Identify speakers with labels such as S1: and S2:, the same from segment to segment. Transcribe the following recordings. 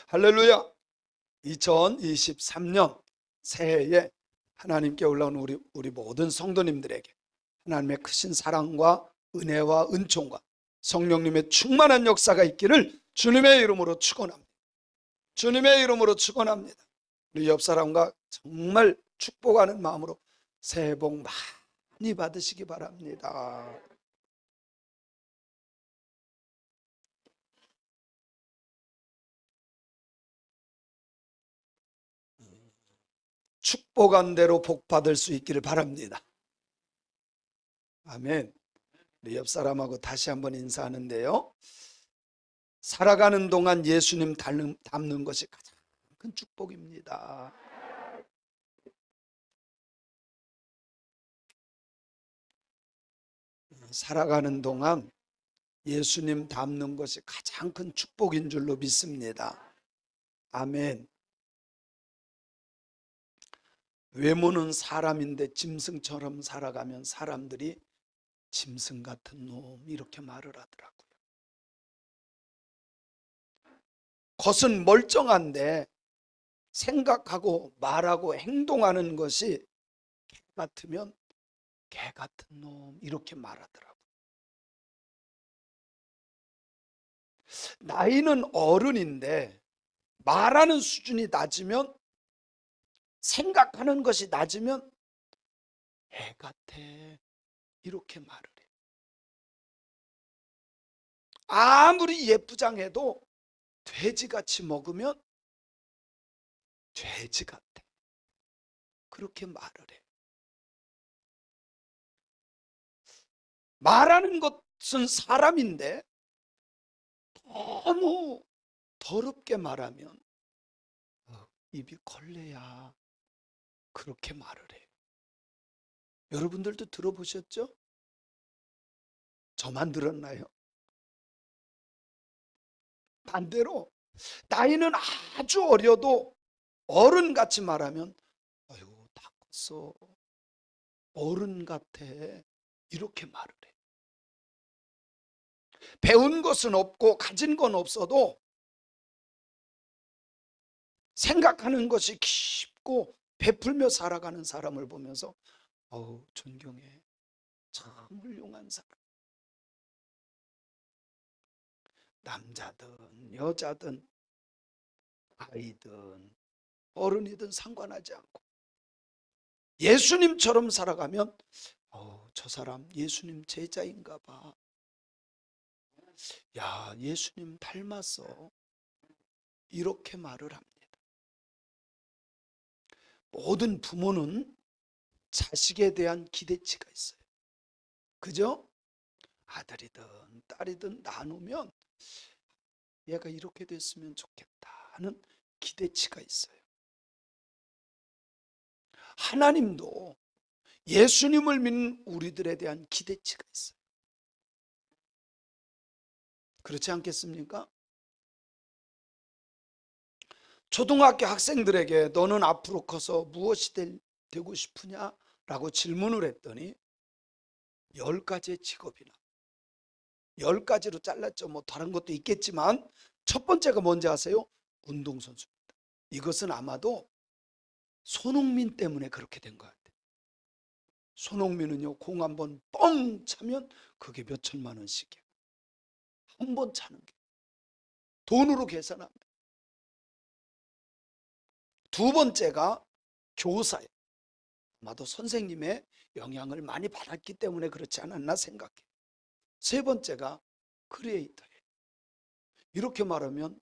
S1: 할렐루야. 2023년 새해에 하나님께 올라온 우리 모든 성도님들에게 하나님의 크신 사랑과 은혜와 은총과 성령님의 충만한 역사가 있기를 주님의 이름으로 축원합니다. 주님의 이름으로 축원합니다. 우리 옆 사람과 정말 축복하는 마음으로 새해 복 많이 받으시기 바랍니다. 축복한 대로 복 받을 수 있기를 바랍니다. 아멘. 우리 옆 사람하고 다시 한번 인사하는데요. 살아가는 동안 예수님 닮는 것이 가장 큰 축복입니다. 살아가는 동안 예수님 닮는 것이 가장 큰 축복인 줄로 믿습니다. 아멘. 외모는 사람인데 짐승처럼 살아가면 사람들이 짐승 같은 놈 이렇게 말을 하더라고요. 겉은 멀쩡한데 생각하고 말하고 행동하는 것이 개 같으면 개 같은 놈 이렇게 말하더라고요. 나이는 어른인데 말하는 수준이 낮으면, 생각하는 것이 낮으면 애 같아 이렇게 말을 해요. 아무리 예쁘장해도 돼지같이 먹으면 돼지 같아 그렇게 말을 해요. 말하는 것은 사람인데 너무 더럽게 말하면 입이 걸레야 그렇게 말을 해요. 여러분들도 들어보셨죠? 저만 들었나요? 반대로 나이는 아주 어려도 어른같이 말하면 아이고 다 컸어 어른 같아 이렇게 말을 해요. 배운 것은 없고 가진 건 없어도 생각하는 것이 깊고 베풀며 살아가는 사람을 보면서 존경해. 참 훌륭한 사람. 남자든 여자든 아이든 어른이든 상관하지 않고 예수님처럼 살아가면 저 사람 예수님 제자인가 봐. 야, 예수님 닮았어. 이렇게 말을 합니다. 모든 부모는 자식에 대한 기대치가 있어요. 그죠? 아들이든 딸이든 나누면 얘가 이렇게 됐으면 좋겠다 하는 기대치가 있어요. 하나님도 예수님을 믿는 우리들에 대한 기대치가 있어요. 그렇지 않겠습니까? 초등학교 학생들에게 너는 앞으로 커서 무엇이 되고 싶으냐? 라고 질문을 했더니 10가지의 직업이나 10가지로 잘랐죠. 뭐 다른 것도 있겠지만 첫 번째가 뭔지 아세요? 운동선수입니다. 이것은 아마도 손흥민 때문에 그렇게 된 것 같아요. 손흥민은요 공 한번 뻥 차면 그게 몇 천만 원씩이에요. 한 번 차는 게 돈으로 계산하면. 두 번째가 교사예요. 아마도 선생님의 영향을 많이 받았기 때문에 그렇지 않았나 생각해요. 세 번째가 크리에이터예요. 이렇게 말하면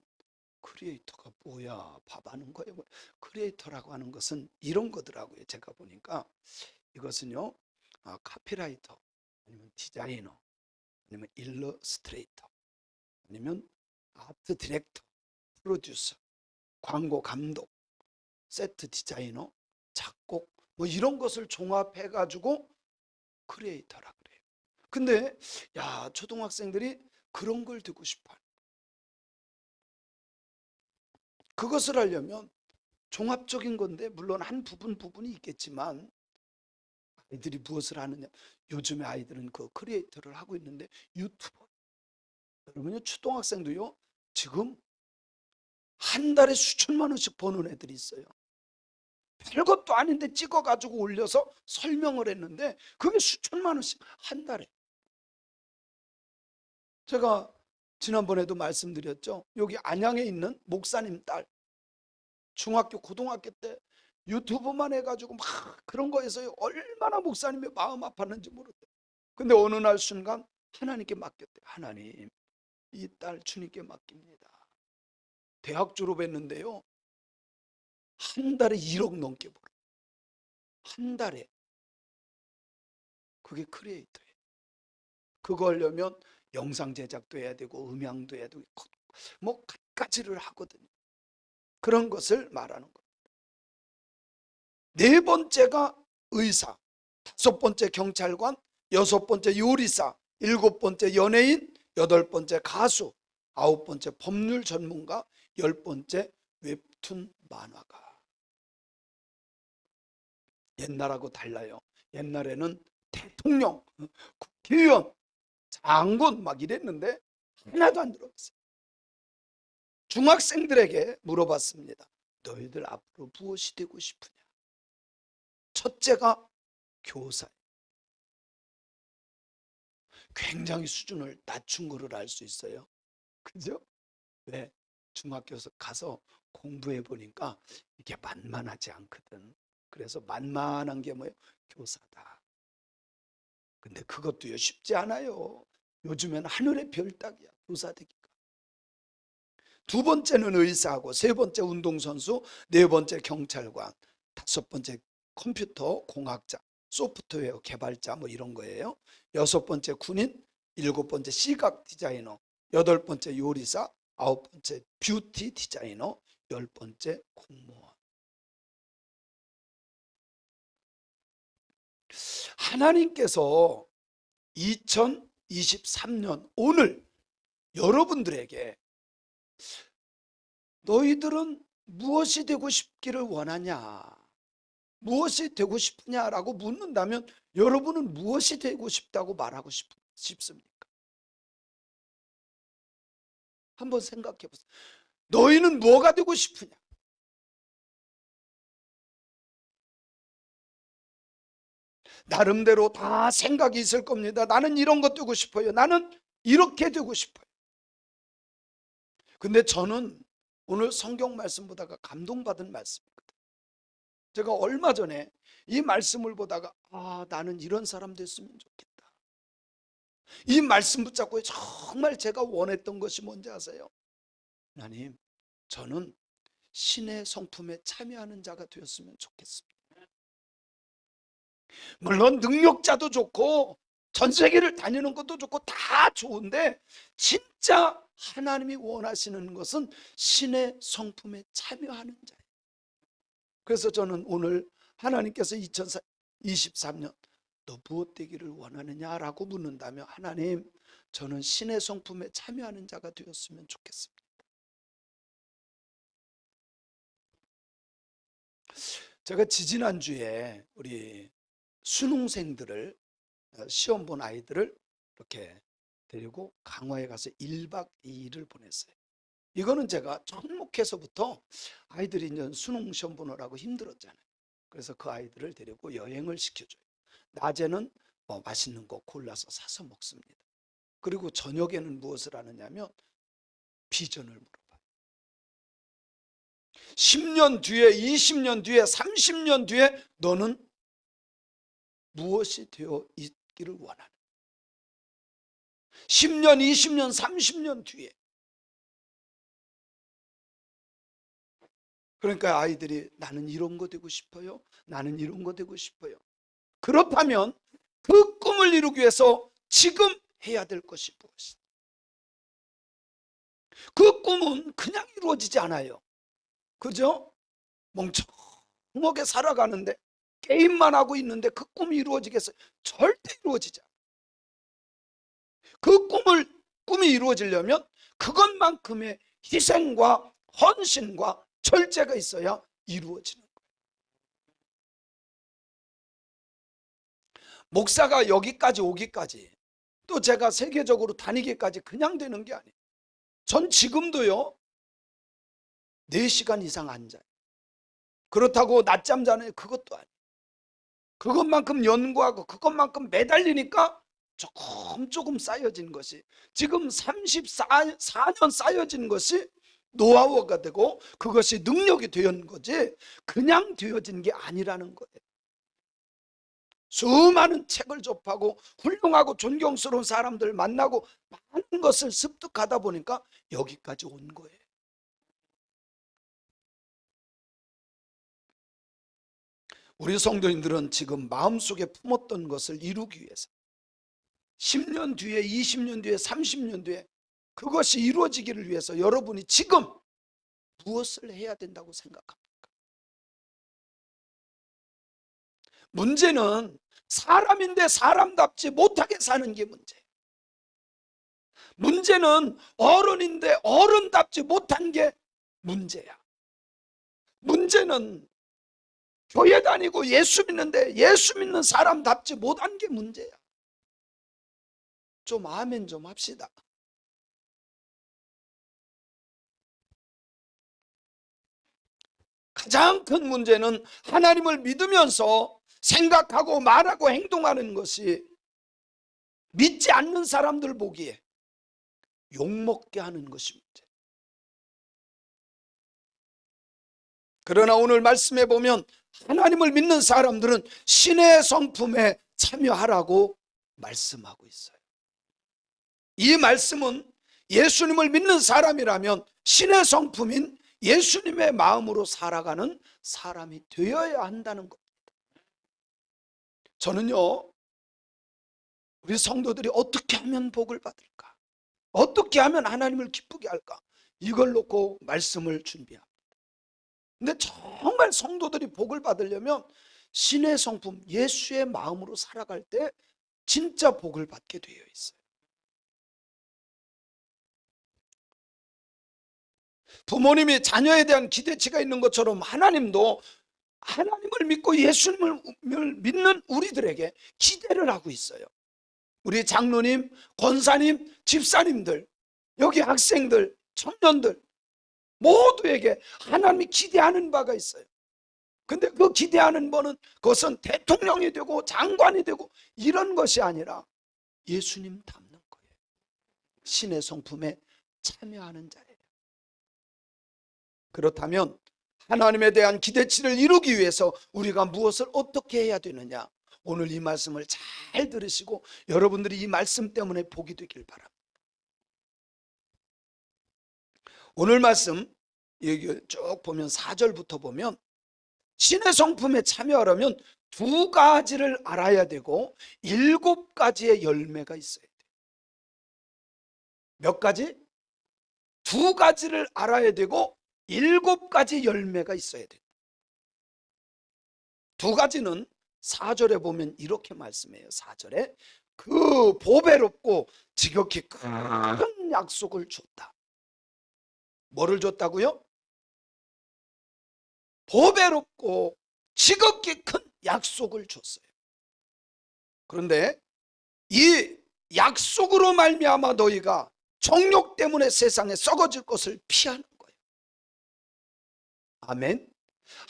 S1: 크리에이터가 뭐야? 밥하는 거예요. 크리에이터라고 하는 것은 이런 거더라고요. 제가 보니까 이것은요 카피라이터 아니면 디자이너 아니면 일러스트레이터 아니면 아트 디렉터, 프로듀서, 광고 감독, 세트 디자이너, 작곡 뭐 이런 것을 종합해 가지고 크리에이터라 그래요. 근데 야, 초등학생들이 그런 걸 듣고 싶어 해요. 그것을 하려면 종합적인 건데 물론 한 부분이 있겠지만 아이들이 무엇을 하느냐. 요즘에 아이들은 그 크리에이터를 하고 있는데 유튜버. 여러분요 초등학생도요 지금 한 달에 수천만 원씩 버는 애들이 있어요. 별것도 아닌데 찍어가지고 올려서 설명을 했는데 그게 수천만 원씩 한 달에. 제가 지난번에도 말씀드렸죠. 여기 안양에 있는 목사님 딸, 중학교 고등학교 때 유튜브만 해가지고 막 그런 거에서 얼마나 목사님의 마음 아팠는지 모르대. 근데 어느 날 순간 하나님께 맡겼대. 하나님, 이 딸 주님께 맡깁니다. 대학 졸업했는데요, 한 달에 1억 넘게 벌어. 한 달에. 그게 크리에이터예요. 그거 하려면 영상 제작도 해야 되고 음향도 해야 되고 뭐 갖가지를 하거든요. 그런 것을 말하는 거예요. 네 번째가 의사, 다섯 번째 경찰관, 여섯 번째 요리사, 일곱 번째 연예인, 여덟 번째 가수, 아홉 번째 법률 전문가, 열 번째 웹툰 만화가. 옛날하고 달라요. 옛날에는 대통령, 국회의원, 장군 막 이랬는데 하나도 안 들어봤어요. 중학생들에게 물어봤습니다. 너희들 앞으로 무엇이 되고 싶으냐? 첫째가 교사예요. 굉장히 수준을 낮춘 거를 알 수 있어요. 그죠? 왜? 중학교에서 가서 공부해 보니까 이게 만만하지 않거든. 그래서 만만한 게 뭐예요? 교사다. 근데 그것도요 쉽지 않아요. 요즘엔 하늘의 별 따기야, 교사 되기가. 두 번째는 의사하고, 세 번째 운동선수, 네 번째 경찰관, 다섯 번째 컴퓨터 공학자, 소프트웨어 개발자 뭐 이런 거예요. 여섯 번째 군인, 일곱 번째 시각 디자이너, 여덟 번째 요리사, 아홉 번째 뷰티 디자이너, 열 번째 공무원. 하나님께서 2023년 오늘 여러분들에게 너희들은 무엇이 되고 싶기를 원하냐, 무엇이 되고 싶으냐라고 묻는다면 여러분은 무엇이 되고 싶다고 말하고 싶습니까? 한번 생각해 보세요. 너희는 뭐가 되고 싶으냐? 나름대로 다 생각이 있을 겁니다. 나는 이런 것 되고 싶어요. 나는 이렇게 되고 싶어요. 근데 저는 오늘 성경 말씀 보다가 감동받은 말씀이거든요. 제가 얼마 전에 이 말씀을 보다가 나는 이런 사람 됐으면 좋겠다. 이 말씀 붙잡고 정말 제가 원했던 것이 뭔지 아세요? 하나님, 저는 신의 성품에 참여하는 자가 되었으면 좋겠습니다. 물론 능력자도 좋고 전 세계를 다니는 것도 좋고 다 좋은데 진짜 하나님이 원하시는 것은 신의 성품에 참여하는 자예요. 그래서 저는 오늘 하나님께서 2023년 너 무엇 되기를 원하느냐라고 묻는다면, 하나님, 저는 신의 성품에 참여하는 자가 되었으면 좋겠습니다. 제가 지지난주에 우리 수능생들을, 시험 본 아이들을 이렇게 데리고 강화에 가서 1박 2일을 보냈어요. 이거는 제가 접목해서부터 아이들이 이제 수능 시험 보느라고 힘들었잖아요. 그래서 그 아이들을 데리고 여행을 시켜줘요. 낮에는 뭐 맛있는 거 골라서 사서 먹습니다. 그리고 저녁에는 무엇을 하느냐면 비전을 물어봐요. 10년 뒤에, 20년 뒤에, 30년 뒤에 너는 무엇이 되어 있기를 원하는? 10년, 20년, 30년 뒤에. 그러니까 아이들이 나는 이런 거 되고 싶어요. 나는 이런 거 되고 싶어요. 그렇다면 그 꿈을 이루기 위해서 지금 해야 될 것이 무엇이다? 그 꿈은 그냥 이루어지지 않아요. 그죠? 멍청하게 살아가는데 게임만 하고 있는데 그 꿈이 이루어지겠어요? 절대 이루어지지 않아요. 그 꿈이 이루어지려면 그것만큼의 희생과 헌신과 절제가 있어야 이루어지는 거예요. 목사가 여기까지 오기까지, 또 제가 세계적으로 다니기까지 그냥 되는 게 아니에요. 전 지금도요, 4시간 이상 앉아요. 그렇다고 낮잠 자는 그것도 아니에요. 그것만큼 연구하고 그것만큼 매달리니까 조금 쌓여진 것이, 지금 34년 쌓여진 것이 노하우가 되고 그것이 능력이 되는 거지 그냥 되어진 게 아니라는 거예요. 수많은 책을 접하고 훌륭하고 존경스러운 사람들 만나고 많은 것을 습득하다 보니까 여기까지 온 거예요. 우리 성도님들은 지금 마음속에 품었던 것을 이루기 위해서 10년 뒤에, 20년 뒤에, 30년 뒤에 그것이 이루어지기를 위해서 여러분이 지금 무엇을 해야 된다고 생각합니까? 문제는 사람인데 사람답지 못하게 사는 게 문제예요. 문제는 어른인데 어른답지 못한 게 문제야. 문제는 교회 다니고 예수 믿는데 예수 믿는 사람답지 못한 게 문제야. 좀 아멘 좀 합시다. 가장 큰 문제는 하나님을 믿으면서 생각하고 말하고 행동하는 것이 믿지 않는 사람들 보기에 욕먹게 하는 것이 문제. 그러나 오늘 말씀해 보면 하나님을 믿는 사람들은 신의 성품에 참여하라고 말씀하고 있어요. 이 말씀은 예수님을 믿는 사람이라면 신의 성품인 예수님의 마음으로 살아가는 사람이 되어야 한다는 겁니다. 저는요, 우리 성도들이 어떻게 하면 복을 받을까? 어떻게 하면 하나님을 기쁘게 할까? 이걸 놓고 말씀을 준비합니다. 근데 정말 성도들이 복을 받으려면 신의 성품, 예수의 마음으로 살아갈 때 진짜 복을 받게 되어 있어요. 부모님이 자녀에 대한 기대치가 있는 것처럼 하나님도 하나님을 믿고 예수님을 믿는 우리들에게 기대를 하고 있어요. 우리 장로님, 권사님, 집사님들, 여기 학생들, 청년들 모두에게 하나님이 기대하는 바가 있어요. 근데 그 기대하는 바는 그것은 대통령이 되고 장관이 되고 이런 것이 아니라 예수님 닮는 거예요. 신의 성품에 참여하는 자예요. 그렇다면 하나님에 대한 기대치를 이루기 위해서 우리가 무엇을 어떻게 해야 되느냐? 오늘 이 말씀을 잘 들으시고 여러분들이 이 말씀 때문에 복이 되길 바랍니다. 오늘 말씀 여기 쭉 보면 4절부터 보면 신의 성품에 참여하려면 2가지를 알아야 되고 7가지의 열매가 있어야 돼요. 몇 가지? 2가지를 알아야 되고 7가지 열매가 있어야 돼요. 2가지는 4절에 보면 이렇게 말씀해요. 4절에 그 보배롭고 지극히 큰 약속을 줬다. 뭐를 줬다고요? 보배롭고 지극히 큰 약속을 줬어요. 그런데 이 약속으로 말미암아 너희가 정욕 때문에 세상에 썩어질 것을 피하는 거예요. 아멘.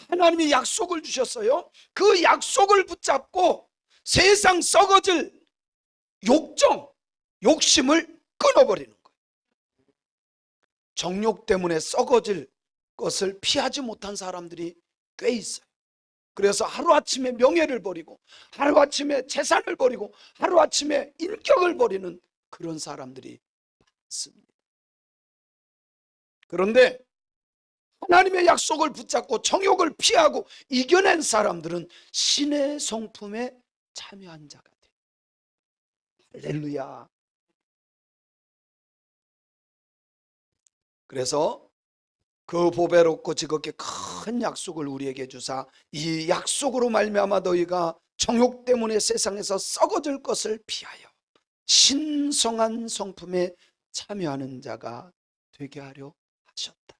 S1: 하나님이 약속을 주셨어요. 그 약속을 붙잡고 세상 썩어질 욕심을 끊어버리는 거예요. 정욕 때문에 썩어질 것을 피하지 못한 사람들이 꽤 있어요. 그래서 하루아침에 명예를 버리고 하루아침에 재산을 버리고 하루아침에 인격을 버리는 그런 사람들이 많습니다. 그런데 하나님의 약속을 붙잡고 정욕을 피하고 이겨낸 사람들은 신의 성품에 참여한 자가 돼요. 할렐루야. 그래서 그 보배롭고 지극히 큰 약속을 우리에게 주사 이 약속으로 말미암아 너희가 정욕 때문에 세상에서 썩어질 것을 피하여 신성한 성품에 참여하는 자가 되게 하려 하셨다.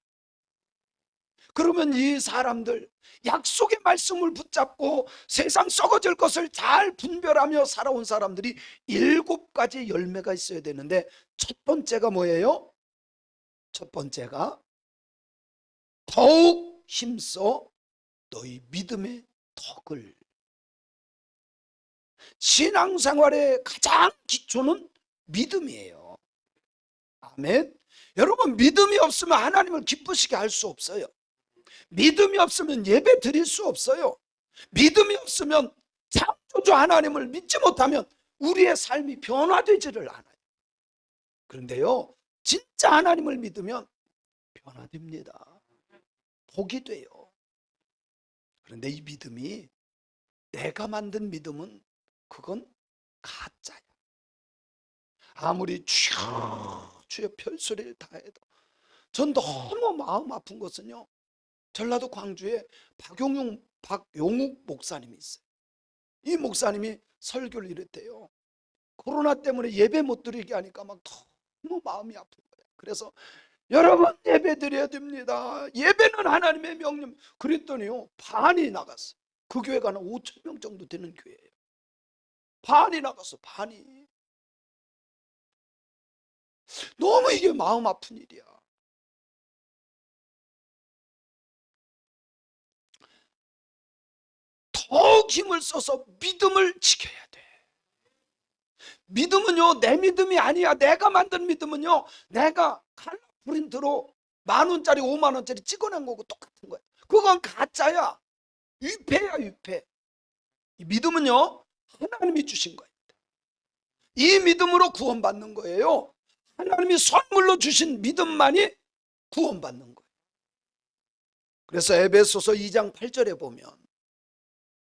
S1: 그러면 이 사람들 약속의 말씀을 붙잡고 세상 썩어질 것을 잘 분별하며 살아온 사람들이 7가지 열매가 있어야 되는데 첫 번째가 뭐예요? 첫 번째가 더욱 힘써 너희 믿음의 덕을. 신앙생활의 가장 기초는 믿음이에요. 아멘. 여러분, 믿음이 없으면 하나님을 기쁘시게 할 수 없어요. 믿음이 없으면 예배 드릴 수 없어요. 믿음이 없으면 창조주 하나님을 믿지 못하면 우리의 삶이 변화되지를 않아요. 그런데요, 진짜 하나님을 믿으면 변화됩니다. 복이 돼요. 그런데 이 믿음이, 내가 만든 믿음은 그건 가짜야. 아무리 주여 별소리를 다 해도. 전 너무 마음 아픈 것은요, 전라도 광주에 박용욱 목사님이 있어요. 이 목사님이 설교를 이랬대요. 코로나 때문에 예배 못 드리게 하니까 막 너무 마음이 아픈 거예요. 그래서 여러분, 예배 드려야 됩니다. 예배는 하나님의 명령. 그랬더니요, 반이 나갔어요. 그 교회가 한 5천 명 정도 되는 교회예요. 반이 나갔어. 반이. 너무 이게 마음 아픈 일이야. 더욱 힘을 써서 믿음을 지켜야 돼. 믿음은요, 내 믿음이 아니야. 내가 만든 믿음은요, 내가 칼라 프린트로 10,000원짜리 50,000원짜리 찍어낸 거고 똑같은 거야. 그건 가짜야. 위패야, 위패. 이 믿음은요, 하나님이 주신 거예요. 이 믿음으로 구원받는 거예요. 하나님이 선물로 주신 믿음만이 구원받는 거예요. 그래서 에베소서 2장 8절에 보면,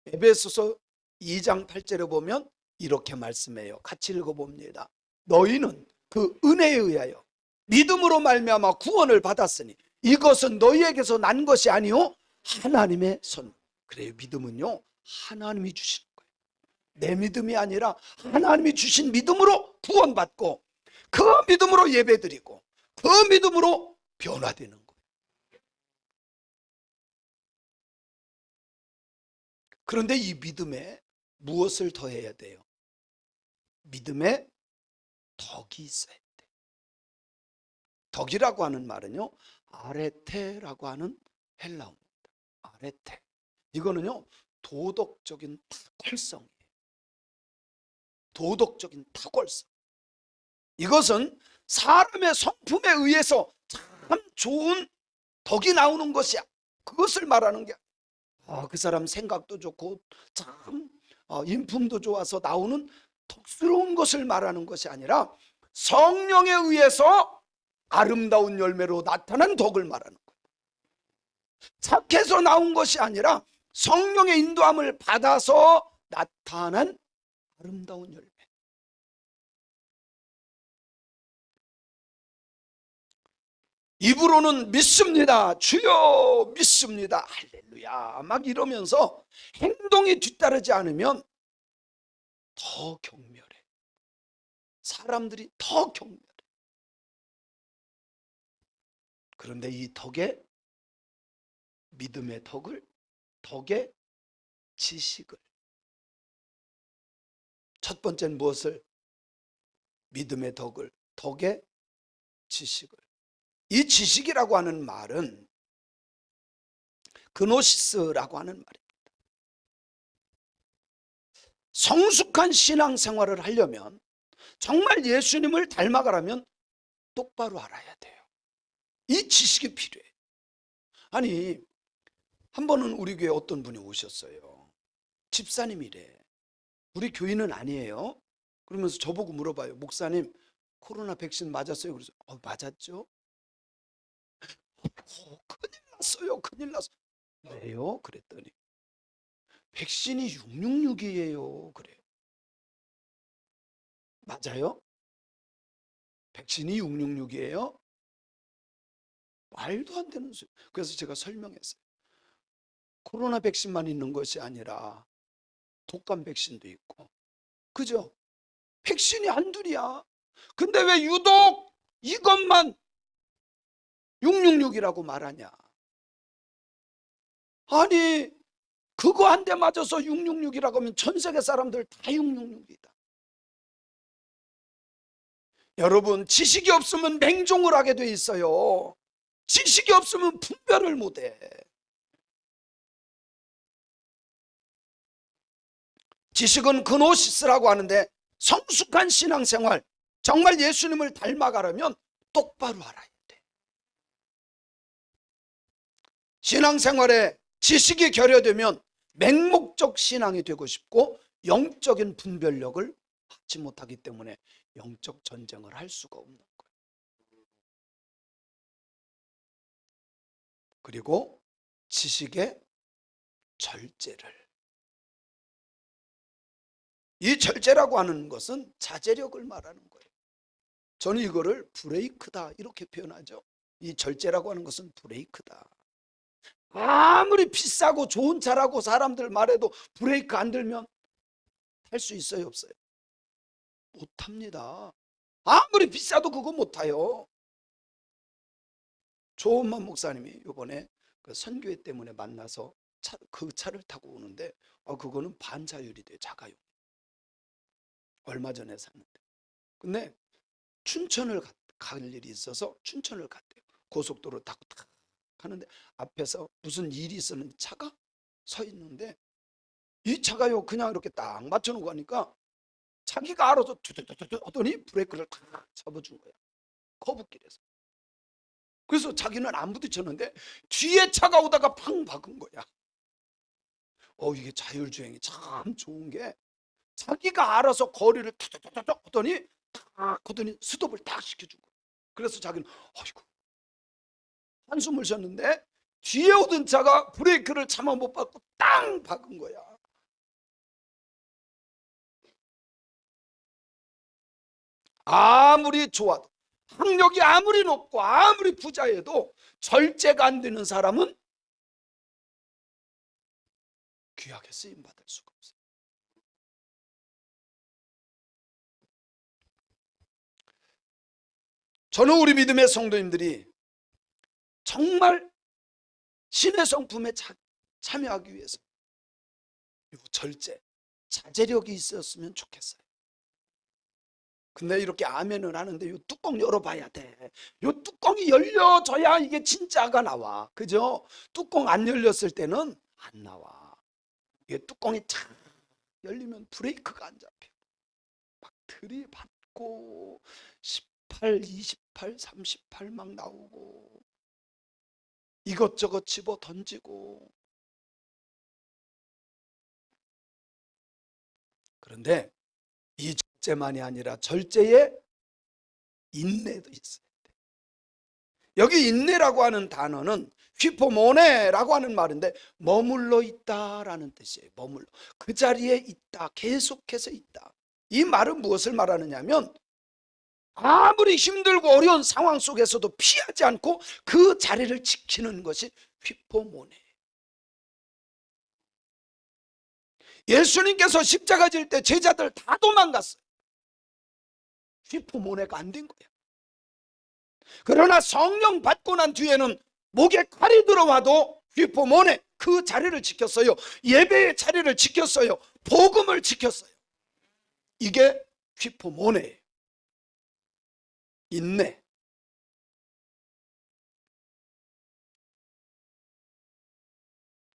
S1: 에베소서 2장 8절에 보면 이렇게 말씀해요. 같이 읽어봅니다. 너희는 그 은혜에 의하여 믿음으로 말미암아 구원을 받았으니 이것은 너희에게서 난 것이 아니요 하나님의 선. 그래요, 믿음은요, 하나님이 주시는 거예요. 내 믿음이 아니라 하나님이 주신 믿음으로 구원받고, 그 믿음으로 예배드리고, 그 믿음으로 변화되는 거예요. 그런데 이 믿음에 무엇을 더해야 돼요? 믿음에 덕이 있어야 돼. 덕이라고 하는 말은요, 아레테라고 하는 헬라어입니다. 아레테. 이거는요, 도덕적인 탁월성이에요. 도덕적인 탁월성. 이것은 사람의 성품에 의해서 참 좋은 덕이 나오는 것이야. 그것을 말하는 게, 그 사람 생각도 좋고 참 인품도 좋아서 나오는 덕스러운 것을 말하는 것이 아니라 성령에 의해서 아름다운 열매로 나타난 덕을 말하는 거예요. 착해서 나온 것이 아니라 성령의 인도함을 받아서 나타난 아름다운 열매. 입으로는 믿습니다, 주여 믿습니다, 할렐루야 막 이러면서 행동이 뒤따르지 않으면 더 경멸해. 사람들이 더 경멸해. 그런데 이 덕에, 믿음의 덕을, 덕의 지식을, 첫 번째는 무엇을? 믿음의 덕을, 덕의 지식을. 이 지식이라고 하는 말은 그노시스라고 하는 말입니다. 성숙한 신앙생활을 하려면, 정말 예수님을 닮아가려면 똑바로 알아야 돼요. 이 지식이 필요해요. 아니, 한 번은 우리 교회에 어떤 분이 오셨어요. 집사님이래. 우리 교인은 아니에요. 그러면서 저보고 물어봐요. 목사님, 코로나 백신 맞았어요? 그래서 맞았죠. 큰일 났어요. 큰일 났어요. 왜요? 그랬더니 백신이 666이에요. 그래요. 맞아요? 백신이 666이에요? 말도 안 되는 소리. 그래서 제가 설명했어요. 코로나 백신만 있는 것이 아니라 독감 백신도 있고, 그죠? 백신이 한둘이야. 근데 왜 유독 이것만 666이라고 말하냐? 아니, 그거 한 대 맞아서 666이라고 하면 전 세계 사람들 다 666이다. 여러분, 지식이 없으면 맹종을 하게 돼 있어요. 지식이 없으면 분별을 못해. 지식은 그노시스라고 하는데, 성숙한 신앙생활, 정말 예수님을 닮아가려면 똑바로 알아야 돼. 신앙생활에 지식이 결여되면 맹목적 신앙이 되고 싶고 영적인 분별력을 받지 못하기 때문에 영적 전쟁을 할 수가 없는 거예요. 그리고 지식의 절제를, 이 절제라고 하는 것은 자제력을 말하는 거예요. 저는 이거를 브레이크다 이렇게 표현하죠. 이 절제라고 하는 것은 브레이크다. 아무리 비싸고 좋은 차라고 사람들 말해도 브레이크 안 들면 탈 수 있어요, 없어요? 못합니다. 아무리 비싸도 그거 못 타요. 조은만 목사님이 이번에 그 선교회 때문에 만나서 그 차를 타고 오는데 그거는 반자율이 돼요, 자가용. 얼마 전에 샀는데. 근데 춘천을 갈 일이 있어서 춘천을 갔대요. 고속도로 타고 탁 가는데 앞에서 무슨 일이 있었는지 차가 서 있는데, 이 차가요 그냥 이렇게 딱 맞춰놓고 가니까 자기가 알아서 뚜뚜뚜뚜 하더니 브레이크를 탁 잡아준 거야, 커브길에서. 그래서 자기는 안 부딪혔는데 뒤에 차가 오다가 팡 박은 거야. 이게 자율주행이 참 좋은 게, 자기가 알아서 거리를 탁탁탁탁 하더니 탁 하더니 스톱을 딱 시켜준 거야. 그래서 자기는 아이고 한숨을 쉬었는데 뒤에 오던 차가 브레이크를 차마 못 밟고 땅 박은 거야. 아무리 좋아도, 학력이 아무리 높고 아무리 부자여도 절제가 안 되는 사람은 귀하게 쓰임받을 수가 없어요. 저는 우리 믿음의 성도님들이 정말 신의 성품에 참여하기 위해서 이 절제, 자제력이 있었으면 좋겠어요. 근데 이렇게 아멘을 하는데 이 뚜껑 열어봐야 돼. 이 뚜껑이 열려져야 이게 진짜가 나와. 그죠? 뚜껑 안 열렸을 때는 안 나와. 이게 뚜껑이 착 열리면 브레이크가 안 잡혀. 막 들이받고 18, 28, 38 막 나오고 이것저것 집어 던지고. 그런데 이 절제만이 아니라 절제에 인내도 있어요. 여기 인내라고 하는 단어는 휘포모네라고 하는 말인데 머물러 있다라는 뜻이에요. 머물러, 그 자리에 있다, 계속해서 있다. 이 말은 무엇을 말하느냐면 아무리 힘들고 어려운 상황 속에서도 피하지 않고 그 자리를 지키는 것이 휘포모네. 예수님께서 십자가 질 때 제자들 다 도망갔어요. 휘포모네가 안 된 거예요. 그러나 성령 받고 난 뒤에는 목에 칼이 들어와도 휘포모네, 그 자리를 지켰어요. 예배의 자리를 지켰어요. 복음을 지켰어요. 이게 휘포모네예요. 인내.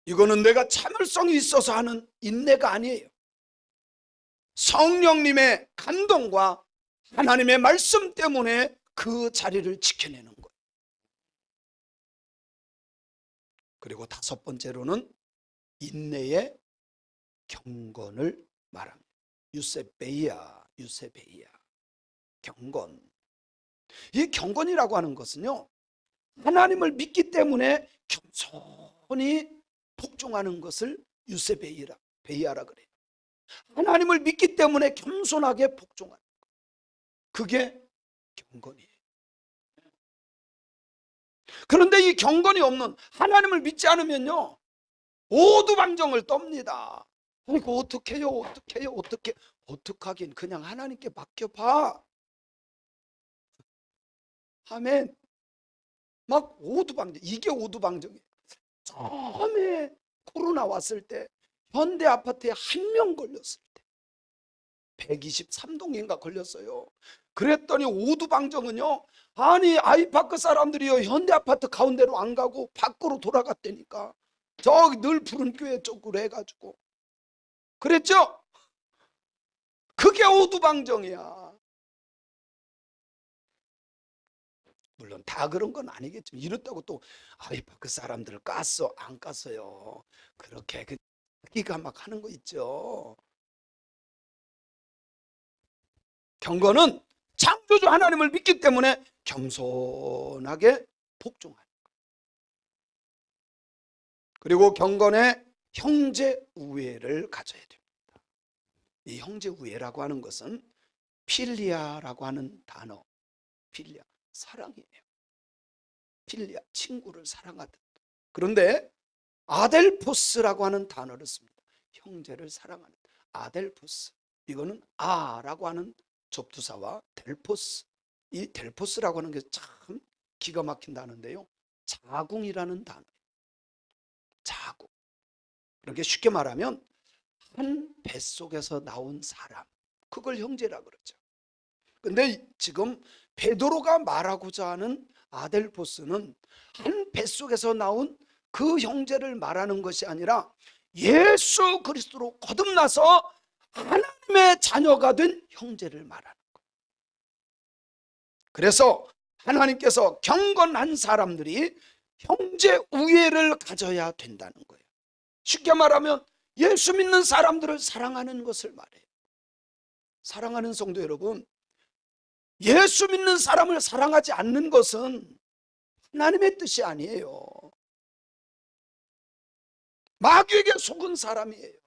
S1: 이거는 내가 참을성이 있어서 하는 인내가 아니에요. 성령님의 감동과 하나님의 말씀 때문에 그 자리를 지켜내는 거예요. 그리고 다섯 번째로는 인내의 경건을 말합니다. 유세베이아, 유세베이아, 경건. 이 경건이라고 하는 것은요, 하나님을 믿기 때문에 겸손히 복종하는 것을 유세베이아라 그래요. 하나님을 믿기 때문에 겸손하게 복종하는 것, 그게 경건이에요. 그런데 이 경건이 없는, 하나님을 믿지 않으면요 오두방정을 떱니다. 아이고 어떡해요, 어떡해요, 어떡하긴, 그냥 하나님께 맡겨봐. 아멘. 막 오두방정, 이게 오두방정이에요. 처음에 코로나 왔을 때 현대 아파트에 한 명 걸렸을 때 123동인가 걸렸어요. 그랬더니 오두방정은요, 아니 아이파크 사람들이요 현대 아파트 가운데로 안 가고 밖으로 돌아갔다니까. 저기 늘 푸른 교회 쪽으로 해가지고 그랬죠. 그게 오두방정이야. 물론 다 그런 건 아니겠지만 이렇다고 또 아이파크 사람들을 깠어 안 깠어요. 그렇게 기가 막 하는 거 있죠. 경건은 창조주 하나님을 믿기 때문에 겸손하게 복종하는 것. 그리고 경건에 형제 우애를 가져야 됩니다. 이 형제 우애라고 하는 것은 필리아라고 하는 단어, 필리아 사랑이에요. 필리아 친구를 사랑하듯. 그런데 아델포스라고 하는 단어를 씁니다. 형제를 사랑하는 아델포스. 이거는 아라고 하는 접두사와 델포스, 이 델포스라고 하는 게 참 기가 막힌 단어인데요, 자궁이라는 단어예요. 자궁. 그렇게 쉽게 말하면 한 뱃속에서 나온 사람, 그걸 형제라 그러죠. 근데 지금 베드로가 말하고자 하는 아델포스는 한 뱃속에서 나온 그 형제를 말하는 것이 아니라 예수 그리스도로 거듭나서 하나님의 자녀가 된 형제를 말하는 거예요. 그래서 하나님께서 경건한 사람들이 형제 우애를 가져야 된다는 거예요. 쉽게 말하면 예수 믿는 사람들을 사랑하는 것을 말해요. 사랑하는 성도 여러분, 예수 믿는 사람을 사랑하지 않는 것은 하나님의 뜻이 아니에요. 마귀에게 속은 사람이에요.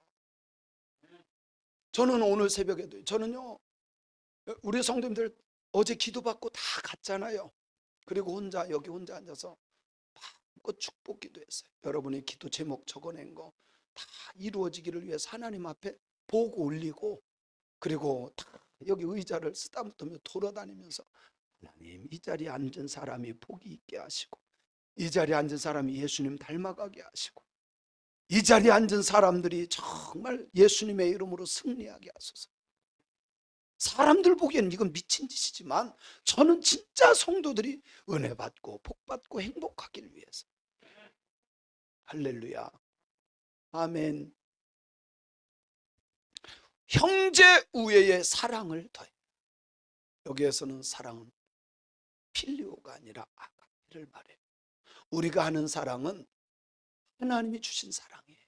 S1: 저는 오늘 새벽에도 저는요, 우리 성도님들 어제 기도받고 다 갔잖아요. 그리고 여기 혼자 앉아서 마음껏 축복 기도했어요. 여러분이 기도 제목 적어낸 거 다 이루어지기를 위해서 하나님 앞에 보고 올리고, 그리고 다 여기 의자를 쓰다못하며 돌아다니면서 하나님, 이 자리에 앉은 사람이 복이 있게 하시고, 이 자리에 앉은 사람이 예수님 닮아가게 하시고, 이 자리에 앉은 사람들이 정말 예수님의 이름으로 승리하게 하소서. 사람들 보기에는 이건 미친 짓이지만 저는 진짜 성도들이 은혜 받고 복 받고 행복하기를 위해서. 할렐루야. 아멘. 형제 우애의 사랑을 더해. 여기에서는 사랑은 필리오가 아니라 아가페를 말해요. 우리가 하는 사랑은 하나님이 주신 사랑이에요.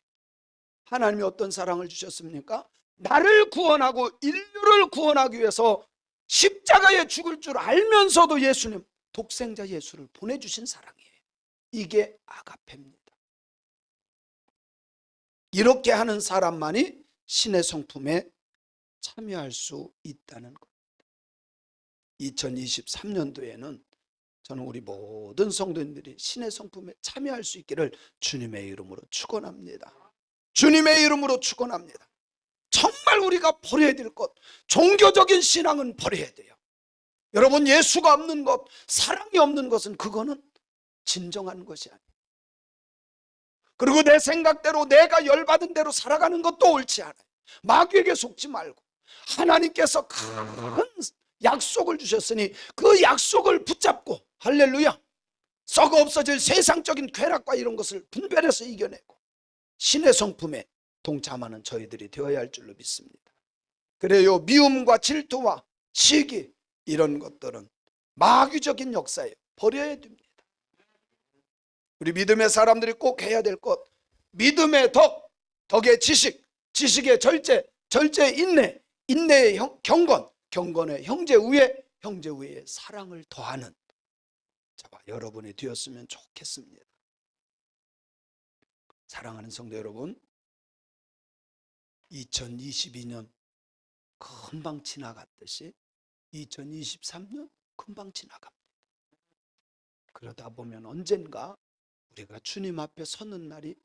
S1: 하나님이 어떤 사랑을 주셨습니까? 나를 구원하고 인류를 구원하기 위해서 십자가에 죽을 줄 알면서도 예수님, 독생자 예수를 보내주신 사랑이에요. 이게 아가페입니다. 이렇게 하는 사람만이 신의 성품에 참여할 수 있다는 겁니다. 2023년도에는 저는 우리 모든 성도님들이 신의 성품에 참여할 수 있기를 주님의 이름으로 축원합니다. 주님의 이름으로 축원합니다. 정말 우리가 버려야 될 것, 종교적인 신앙은 버려야 돼요. 여러분, 예수가 없는 것, 사랑이 없는 것은 그거는 진정한 것이 아니에요. 그리고 내 생각대로 내가 열받은 대로 살아가는 것도 옳지 않아요. 마귀에게 속지 말고 하나님께서 큰 약속을 주셨으니 그 약속을 붙잡고, 할렐루야, 썩어 없어질 세상적인 쾌락과 이런 것을 분별해서 이겨내고 신의 성품에 동참하는 저희들이 되어야 할 줄로 믿습니다. 그래요, 미움과 질투와 시기, 이런 것들은 마귀적인 역사예요. 버려야 됩니다. 우리 믿음의 사람들이 꼭 해야 될 것, 믿음의 덕, 덕의 지식, 지식의 절제, 절제의 인내, 인내의 경건, 경건의 형제 우애, 형제 우애의 사랑을 더하는 저와 여러분이 되었으면 좋겠습니다. 사랑하는 성도 여러분, 2022년 금방 지나갔듯이 2023년 금방 지나갑니다. 그러다 보면 언젠가 우리가 주님 앞에 서는 날이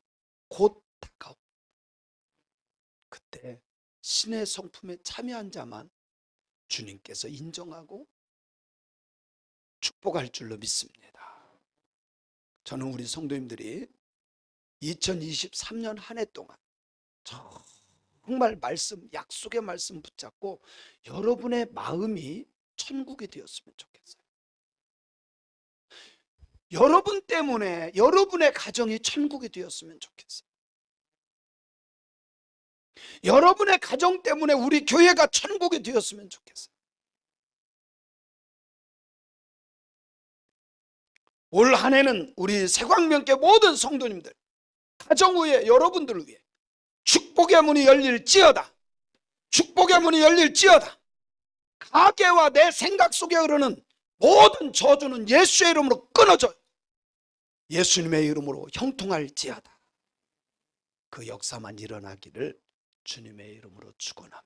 S1: 곧 다가옵니다. 그때 신의 성품에 참여한 자만 주님께서 인정하고 축복할 줄로 믿습니다. 저는 우리 성도님들이 2023년 한 해 동안 정말 말씀, 약속의 말씀 붙잡고 여러분의 마음이 천국이 되었으면 좋겠어요. 여러분 때문에 여러분의 가정이 천국이 되었으면 좋겠어요. 여러분의 가정 때문에 우리 교회가 천국이 되었으면 좋겠어요. 올 한 해는 우리 새광명교회 모든 성도님들, 가정 위에 여러분들을 위해 축복의 문이 열릴지어다. 축복의 문이 열릴지어다. 가계와 내 생각 속에 흐르는 모든 저주는 예수의 이름으로 끊어져요. 예수님의 이름으로 형통할지어다. 그 역사만 일어나기를 주님의 이름으로 축원합니다.